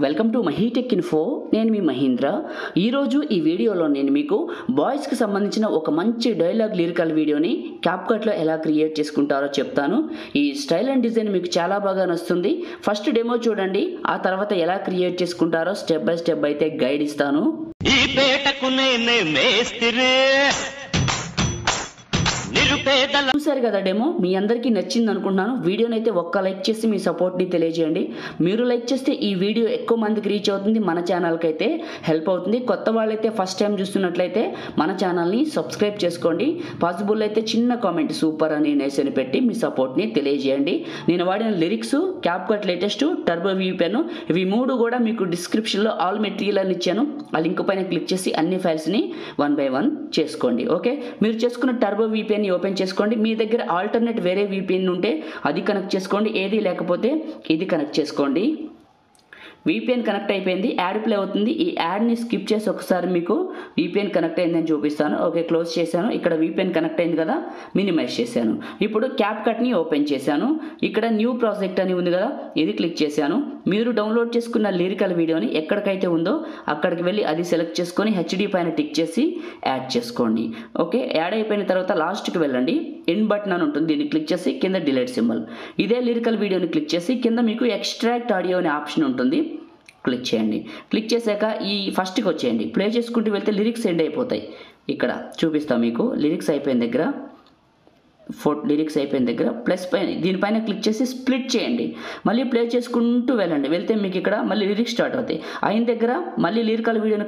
Welcome to MahiTech info. నేను మీ మహీంద్ర. ఈరోజు ఈ వీడియోలో నేను మీకు బాయ్స్కి సంబంధించిన ఒక మంచి డైలాగ్ లిరికల్ వీడియోని క్యాప్కట్లో ఎలా క్రియేట్ చేసుకుంటారో చెప్తాను. ఈ స్టైల్ అండ్ డిజైన్ మీకు చాలా బాగా నచ్చుతుంది. ఫస్ట్ డెమో చూడండి, ఆ తర్వాత ఎలా క్రియేట్ చేసుకుంటారో స్టెప్ బై స్టెప్ అయితే గైడ్ ఇస్తాను. ఈ పేటకు నేనే మేస్తిరి. చూసారు కదా డెమో, మీ అందరికీ నచ్చింది అనుకుంటున్నాను. వీడియోని అయితే ఒక్క లైక్ చేసి మీ సపోర్ట్ని తెలియజేయండి. మీరు లైక్ చేస్తే ఈ వీడియో ఎక్కువ మందికి రీచ్ అవుతుంది, మన ఛానల్కి అయితే హెల్ప్ అవుతుంది. కొత్త వాళ్ళైతే ఫస్ట్ టైం చూస్తున్నట్లయితే మన ఛానల్ని సబ్స్క్రైబ్ చేసుకోండి. పాసిబుల్ అయితే చిన్న కామెంట్ సూపర్ అని నేసని పెట్టి మీ సపోర్ట్ని తెలియజేయండి. నేను వాడిన lyrics, CapCut latest, turbo VPN, ఇవి మూడు కూడా మీకు డిస్క్రిప్షన్లో ఆల్ మెటీరియల్ అని ఇచ్చాను. ఆ లింక్ పైన క్లిక్ చేసి అన్ని ఫైల్స్ని 1 by 1 చేసుకోండి. ఓకే, మీరు చేసుకున్న టర్బో VPN ఓపెన్ చేసుకోండి. మీ దగ్గర ఆల్టర్నేట్ వేరే VPN ఉంటే అది కనెక్ట్ చేసుకోండి, ఏది లేకపోతే ఇది కనెక్ట్ చేసుకోండి. VPN కనెక్ట్ అయిపోయింది, యాడ్ ప్లే అవుతుంది. ఈ యాడ్ని స్కిప్ చేసి ఒకసారి మీకు VPN కనెక్ట్ అయిందని చూపిస్తాను. ఓకే, క్లోజ్ చేశాను. ఇక్కడ VPN కనెక్ట్ అయింది కదా, మినిమైజ్ చేశాను. ఇప్పుడు క్యాప్కట్ని ఓపెన్ చేశాను. ఇక్కడ న్యూ ప్రాజెక్ట్ అని ఉంది కదా, ఇది క్లిక్ చేశాను. మీరు డౌన్లోడ్ చేసుకున్న లిరికల్ వీడియోని ఎక్కడికైతే ఉందో అక్కడికి వెళ్ళి అది సెలెక్ట్ చేసుకొని HD పైన టిక్ చేసి యాడ్ చేసుకోండి. ఓకే, యాడ్ అయిపోయిన తర్వాత లాస్ట్కి వెళ్ళండి, ఎండ్ బటన్ అని ఉంటుంది, దీన్ని క్లిక్ చేసి కింద డిలీట్ సింబల్, ఇదే లిరికల్ వీడియోని క్లిక్ చేసి కింద మీకు ఎక్స్ట్రాక్ట్ ఆడియో అనే ఆప్షన్ ఉంటుంది, క్లిక్ చేయండి. క్లిక్ చేశాక ఈ ఫస్ట్కి వచ్చేయండి. ప్లే చేసుకుంటూ వెళ్తే లిరిక్స్ ఎండ్ అయిపోతాయి. ఇక్కడ చూపిస్తాం మీకు. లిరిక్స్ అయిపోయిన దగ్గర ప్లస్ పైన దీనిపైన క్లిక్ చేసి స్ప్లిట్ చేయండి. మళ్ళీ ప్లే చేసుకుంటూ వెళ్ళండి. వెళ్తే మీకు ఇక్కడ మళ్ళీ లిరిక్స్ స్టార్ట్ అవుతాయి. అయిన దగ్గర మళ్ళీ లిరికల్ వీడియోని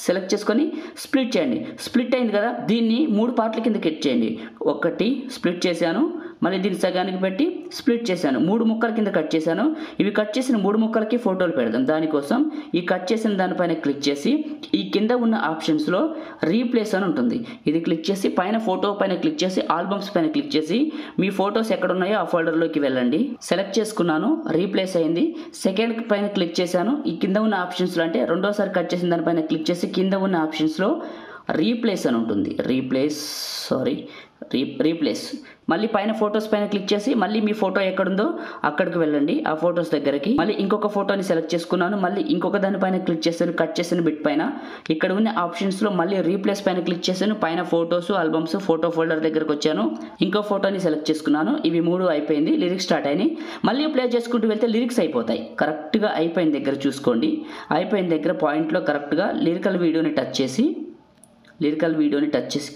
సెలెక్ట్ చేసుకొని స్ప్లిట్ చేయండి. స్ప్లిట్ అయింది కదా, దీన్ని 3 పార్ట్ల కింద కట్ చేయండి. ఒకటి స్ప్లిట్ చేశాను, మళ్ళీ దీన్ని సగానికి పెట్టి స్ప్లిట్ చేశాను, 3 ముక్కల కింద కట్ చేశాను. ఇవి కట్ చేసిన 3 ముక్కలకి ఫోటోలు పెడదాం. దానికోసం ఈ కట్ చేసిన దానిపైన క్లిక్ చేసి ఈ కింద ఉన్న ఆప్షన్స్లో రీప్లేస్ అని ఉంటుంది, ఇది క్లిక్ చేసి పైన ఫోటో పైన క్లిక్ చేసి ఆల్బమ్స్ పైన క్లిక్ చేసి మీ ఫొటోస్ ఎక్కడ ఉన్నాయో ఆ ఫోల్డర్లోకి వెళ్ళండి. సెలెక్ట్ చేసుకున్నాను, రీప్లేస్ అయింది. సెకండ్ పైన క్లిక్ చేశాను. ఈ కింద ఉన్న ఆప్షన్స్లో అంటే రెండోసారి కట్ చేసిన దానిపైన క్లిక్ చేసి కింద ఉన్న ఆప్షన్స్లో రీప్లేస్ అని ఉంటుంది, రీప్లేస్. మళ్ళీ పైన ఫొటోస్ పైన క్లిక్ చేసి మళ్ళీ మీ ఫోటో ఎక్కడుందో అక్కడికి వెళ్ళండి, ఆ ఫొటోస్ దగ్గరికి. మళ్ళీ ఇంకొక ఫోటోని సెలెక్ట్ చేసుకున్నాను, మళ్ళీ ఇంకొక దానిపైన క్లిక్ చేశాను, కట్ చేసిన బిట్ పైన. ఇక్కడ ఉన్న ఆప్షన్స్లో మళ్ళీ రీప్లేస్ పైన క్లిక్ చేశాను, పైన ఫొటోస్, ఆల్బమ్స్, ఫోటో ఫోల్డర్ దగ్గరకు వచ్చాను, ఇంకో ఫోటోని సెలెక్ట్ చేసుకున్నాను. ఇవి 3 అయిపోయింది, లిరిక్స్ స్టార్ట్ అయినాయి. మళ్ళీ ప్లే చేసుకుంటూ వెళ్తే లిరిక్స్ అయిపోతాయి. కరెక్ట్గా అయిపోయిన దగ్గర చూసుకోండి. అయిపోయిన దగ్గర పాయింట్లో కరెక్ట్గా లిరికల్ వీడియోని టచ్ చేసి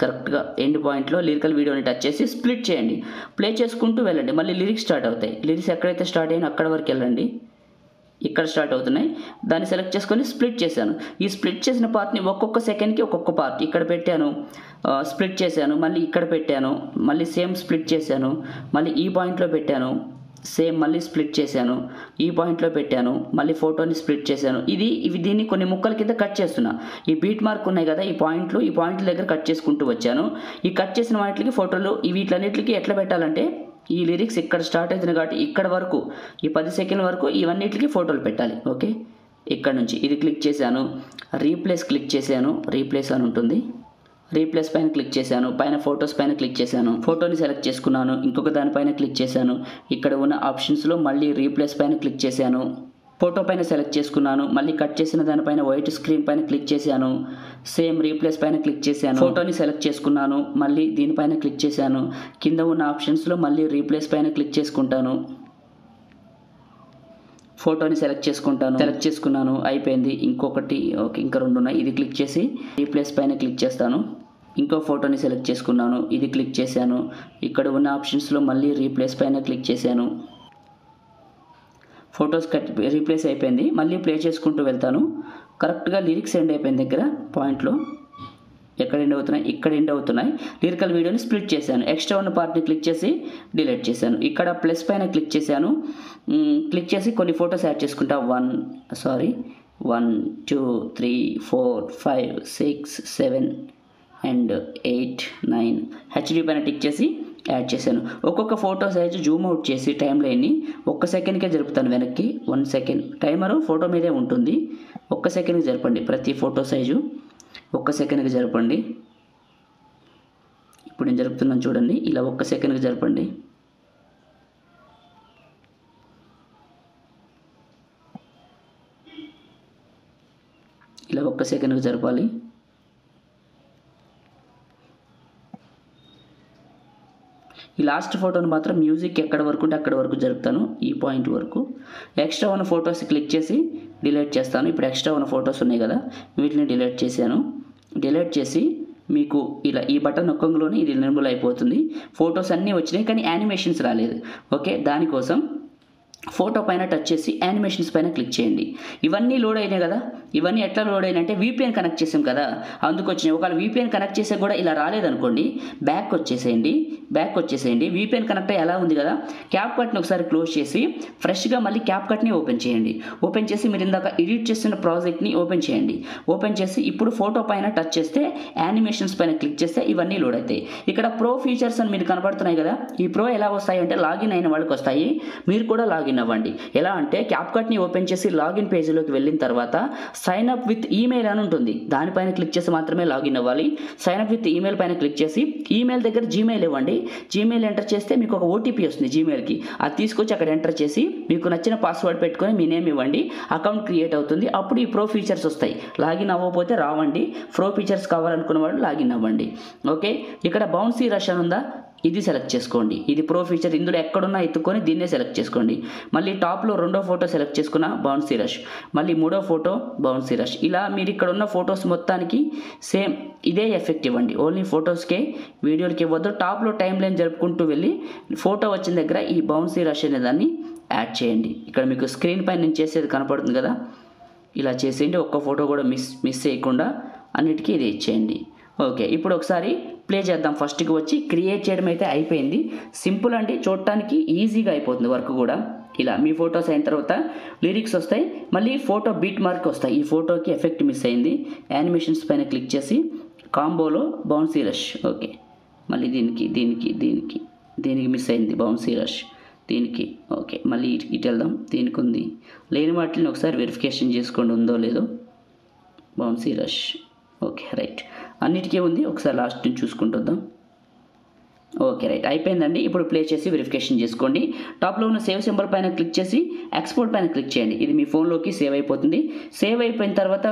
కరెక్ట్గా ఎండ్ పాయింట్లో లిరికల్ వీడియోని టచ్ చేసి స్ప్లిట్ చేయండి. ప్లే చేసుకుంటూ వెళ్ళండి. మళ్ళీ లిరిక్స్ స్టార్ట్ అవుతాయి. లిరిక్స్ ఎక్కడైతే స్టార్ట్ అయినా అక్కడ వరకు వెళ్ళండి. ఇక్కడ స్టార్ట్ అవుతున్నాయి, దాన్ని సెలెక్ట్ చేసుకొని స్ప్లిట్ చేశాను. ఈ స్ప్లిట్ చేసిన పార్ట్ని ఒక్కొక్క సెకండ్కి ఒక్కొక్క పార్ట్ ఇక్కడ పెట్టాను, స్ప్లిట్ చేశాను, మళ్ళీ ఇక్కడ పెట్టాను, మళ్ళీ సేమ్ స్ప్లిట్ చేశాను, మళ్ళీ ఈ పాయింట్లో పెట్టాను, సేమ్ మళ్ళీ స్ప్లిట్ చేశాను, ఈ పాయింట్లో పెట్టాను, మళ్ళీ ఫోటోని స్ప్లిట్ చేశాను. దీన్ని కొన్ని ముక్కల కింద కట్ చేస్తున్నా. ఈ బీట్ మార్క్ ఉన్నాయి కదా, ఈ పాయింట్ల దగ్గర కట్ చేసుకుంటూ వచ్చాను. ఈ కట్ చేసిన వాటికి ఫోటోలు వీటిలన్నిటికీ ఎట్లా పెట్టాలంటే ఈ లిరిక్స్ ఇక్కడ స్టార్ట్ అవుతుంది కాబట్టి ఇక్కడ వరకు ఈ 10 సెకండ్ల వరకు ఇవన్నిటికీ ఫోటోలు పెట్టాలి. ఓకే, ఇక్కడ నుంచి ఇది క్లిక్ చేశాను, క్లిక్ చేశాను, రీప్లేస్ అని ఉంటుంది, రీప్లేస్ పైన క్లిక్ చేశాను, పైన ఫొటోస్ పైన క్లిక్ చేశాను, ఫోటోని సెలెక్ట్ చేసుకున్నాను, ఇంకొక దానిపైన క్లిక్ చేశాను. ఇక్కడ ఉన్న ఆప్షన్స్లో మళ్ళీ రీప్లేస్ పైన క్లిక్ చేశాను, ఫోటో పైన సెలెక్ట్ చేసుకున్నాను, మళ్ళీ కట్ చేసిన దానిపైన వైట్ స్క్రీన్ పైన క్లిక్ చేశాను, సేమ్ రీప్లేస్ పైన క్లిక్ చేశాను, ఫోటోని సెలెక్ట్ చేసుకున్నాను, మళ్ళీ దీనిపైన క్లిక్ చేశాను, కింద ఉన్న ఆప్షన్స్లో మళ్ళీ రీప్లేస్ పైన క్లిక్ చేసుకుంటాను, ఫోటోని సెలెక్ట్ చేసుకున్నాను, అయిపోయింది. ఇంకా 2 ఉన్నాయి, ఇది క్లిక్ చేసి రీప్లేస్ పైన క్లిక్ చేస్తాను, ఇంకో ఫోటోని సెలెక్ట్ చేసుకున్నాను, ఇది క్లిక్ చేశాను, ఇక్కడ ఉన్న ఆప్షన్స్లో మళ్ళీ రీప్లేస్ పైన క్లిక్ చేశాను, ఫొటోస్ రీప్లేస్ అయిపోయింది. మళ్ళీ ప్లే చేసుకుంటూ వెళ్తాను. కరెక్ట్గా లిరిక్స్ ఎండ్ అయిపోయిన దగ్గర పాయింట్లో ఎక్కడ ఎండ్ అవుతున్నాయి, ఇక్కడ ఎండ్ అవుతున్నాయి. లిరికల్ వీడియోని స్ప్లిట్ చేశాను, ఎక్స్ట్రా ఉన్న పార్ట్ని క్లిక్ చేసి డిలీట్ చేశాను. ఇక్కడ ప్లస్ పైన క్లిక్ చేశాను, క్లిక్ చేసి కొన్ని ఫొటోస్ యాడ్ చేసుకుంటా. 1 2 3 4 5 6 7 అండ్ 8 9 HD పైన టిక్ చేసి యాడ్ చేశాను. ఒక్కొక్క ఫోటో సైజు జూమ్ అవుట్ చేసి టైం లైన్ని 1 సెకండ్కే జరుపుతాను. వెనక్కి 1 సెకండ్ టైమరు ఫోటో మీదే ఉంటుంది. 1 సెకండ్కి జరపండి. ప్రతి ఫోటో సైజు 1 సెకండ్కి జరపండి. ఇప్పుడు నేను జరుపుతున్నాను చూడండి, ఇలా 1 సెకండ్కి జరపండి. ఇలా 1 సెకండ్కి జరపాలి. ఈ లాస్ట్ ఫోటోని మాత్రం మ్యూజిక్ ఎక్కడ వరకు ఉంటే అక్కడ వరకు జరుపుతాను, ఈ పాయింట్ వరకు. ఎక్స్ట్రా ఉన్న ఫొటోస్ క్లిక్ చేసి డిలీట్ చేస్తాను. ఇప్పుడు ఎక్స్ట్రా ఉన్న ఫొటోస్ ఉన్నాయి కదా, వీటిని డిలీట్ చేశాను. డిలీట్ చేసి మీకు ఇలా ఈ బటన్ నొక్కంలోనే ఇది ఎనేబుల్ అయిపోతుంది. ఫొటోస్ అన్నీ వచ్చినాయి కానీ యానిమేషన్స్ రాలేదు. ఓకే, దానికోసం ఫోటో పైన టచ్ చేసి యానిమేషన్స్ పైన క్లిక్ చేయండి. ఇవన్నీ లోడ్ అయినాయి కదా, ఇవన్నీ ఎట్లా లోడ్ అయినాయి అంటే VPN కనెక్ట్ చేసాం కదా, అందుకు వచ్చినాయి. ఒకవేళ VPN కనెక్ట్ చేసే కూడా ఇలా రాలేదనుకోండి, బ్యాక్ వచ్చేసేయండి. VPN కనెక్ట్ ఎలా ఉంది కదా, క్యాప్ కట్ని ఒకసారి క్లోజ్ చేసి ఫ్రెష్గా మళ్ళీ క్యాప్ కట్ని ఓపెన్ చేయండి. ఓపెన్ చేసి మీరు ఇందాక ఎడిట్ చేసిన ప్రాజెక్ట్ని ఓపెన్ చేయండి. ఓపెన్ చేసి ఇప్పుడు ఫోటో పైన టచ్ చేస్తే యానిమేషన్స్ పైన క్లిక్ చేస్తే ఇవన్నీ లోడ్ అవుతాయి. ఇక్కడ ప్రో ఫీచర్స్ అని మీరు కనబడుతున్నాయి కదా, ఈ ప్రో ఎలా వస్తాయి అంటే లాగిన్ అయిన వాళ్ళకి వస్తాయి. మీరు కూడా లాగిన్ అవ్వండి. ఎలా అంటే క్యాప్కట్ని ఓపెన్ చేసి లాగిన్ పేజీలోకి వెళ్ళిన తర్వాత సైన్ అప్ విత్ ఈమెయిల్ అని ఉంటుంది, దానిపైన క్లిక్ చేసి మాత్రమే లాగిన్ అవ్వాలి. సైన్ అప్ విత్ ఈమెయిల్ పైన క్లిక్ చేసి ఈమెయిల్ దగ్గర జీమెయిల్ ఇవ్వండి. జీమెయిల్ ఎంటర్ చేస్తే మీకు ఒక OTP వస్తుంది జీమెయిల్కి, అది తీసుకొచ్చి అక్కడ ఎంటర్ చేసి మీకు నచ్చిన పాస్వర్డ్ పెట్టుకొని మీ నేమ్ ఇవ్వండి. అకౌంట్ క్రియేట్ అవుతుంది. అప్పుడు ఈ ప్రో ఫీచర్స్ వస్తాయి. లాగిన్ అవ్వకపోతే రావండి. ప్రో ఫీచర్స్ కావాలనుకున్న వాళ్ళు లాగిన్ అవ్వండి. ఓకే, ఇక్కడ బౌన్సీ రష్ అని ఉందా, ఇది సెలెక్ట్ చేసుకోండి. ఇది ప్రో ఫీచర్, ఇందులో ఎక్కడున్నా ఎత్తుకొని దీన్నే సెలెక్ట్ చేసుకోండి. మళ్ళీ టాప్లో 2వ ఫోటో సెలెక్ట్ చేసుకున్న బౌన్సీ రష్, మళ్ళీ 3వ ఫోటో బౌన్సీ రష్. ఇలా మీరు ఇక్కడ ఉన్న ఫొటోస్ మొత్తానికి సేమ్ ఇదే ఎఫెక్ట్ ఇవ్వండి. ఓన్లీ ఫొటోస్కే, వీడియోలకి ఇవ్వద్దు. టాప్లో టైం లైన్ జరుపుకుంటూ వెళ్ళి ఫోటో వచ్చిన దగ్గర ఈ బౌన్సీ రష్ అనే దాన్ని యాడ్ చేయండి. ఇక్కడ మీకు స్క్రీన్ పైన నేను చేసేది కనపడుతుంది కదా, ఇలా చేసేయండి. ఒక్క ఫోటో కూడా మిస్ చేయకుండా అన్నిటికీ ఇది ఇచ్చేయండి. ఓకే, ఇప్పుడు ఒకసారి ప్లే చేద్దాం. ఫస్ట్కి వచ్చి క్రియేట్ చేయడం అయితే అయిపోయింది. సింపుల్ అండి, చూడటానికి ఈజీగా అయిపోతుంది వర్క్ కూడా. ఇలా మీ ఫొటోస్ అయిన తర్వాత లిరిక్స్ వస్తాయి, మళ్ళీ ఫోటో బీట్ మార్క్ వస్తాయి. ఈ ఫోటోకి ఎఫెక్ట్ మిస్ అయింది. యానిమేషన్స్ పైన క్లిక్ చేసి కాంబోలో బౌన్సీ రష్. ఓకే, మళ్ళీ దీనికి మిస్ అయింది బౌన్సీ రష్, దీనికి. ఓకే, మళ్ళీ ఇటు వెళ్దాం. దీనికి ఉంది, లేని వాటిని ఒకసారి వెరిఫికేషన్ చేసుకోండి ఉందో లేదో. Bouncy rush. ఓకే, రైట్, అన్నిటికీ ఉంది. ఒకసారి లాస్ట్ నుంచి చూసుకుంటుందాం. ఓకే, రైట్, అయిపోయిందండి. ఇప్పుడు ప్లే చేసి వెరిఫికేషన్ చేసుకోండి. టాప్లో ఉన్న సేవ్ సింబల్ పైన క్లిక్ చేసి ఎక్స్పోర్ట్ పైన క్లిక్ చేయండి. ఇది మీ ఫోన్లోకి సేవ్ అయిపోతుంది. సేవ్ అయిపోయిన తర్వాత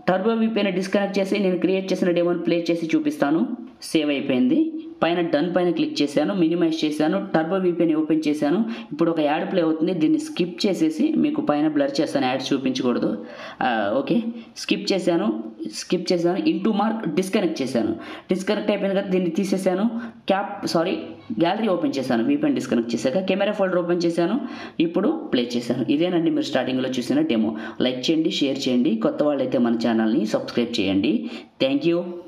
టర్బో VPN డిస్కనెక్ట్ చేసి నేను క్రియేట్ చేసిన డెమోని ప్లే చేసి చూపిస్తాను. సేవ్ అయిపోయింది. పైన డన్ పైన క్లిక్ చేశాను, మినిమైజ్ చేశాను, టర్బో VPN ఓపెన్ చేశాను. ఇప్పుడు ఒక యాడ్ ప్లే అవుతుంది, దీన్ని స్కిప్ చేసేసి మీకు పైన బ్లర్ చేస్తాను, యాడ్స్ చూపించకూడదు. ఓకే, స్కిప్ చేశాను. ఇంటూ మార్క్ డిస్కనెక్ట్ చేశాను. డిస్కనెక్ట్ అయిపోయింది కదా, దీన్ని తీసేసాను. గ్యాలరీ ఓపెన్ చేశాను. VPN డిస్కనెక్ట్ చేశాక కెమెరా ఫోల్డర్ ఓపెన్ చేశాను. ఇప్పుడు ప్లే చేశాను. ఇదేనండి మీరు స్టార్టింగ్లో చూసిన డెమో. లైక్ చేయండి, షేర్ చేయండి. కొత్త వాళ్ళైతే మన ఛానల్ని సబ్స్క్రైబ్ చేయండి. Thank you.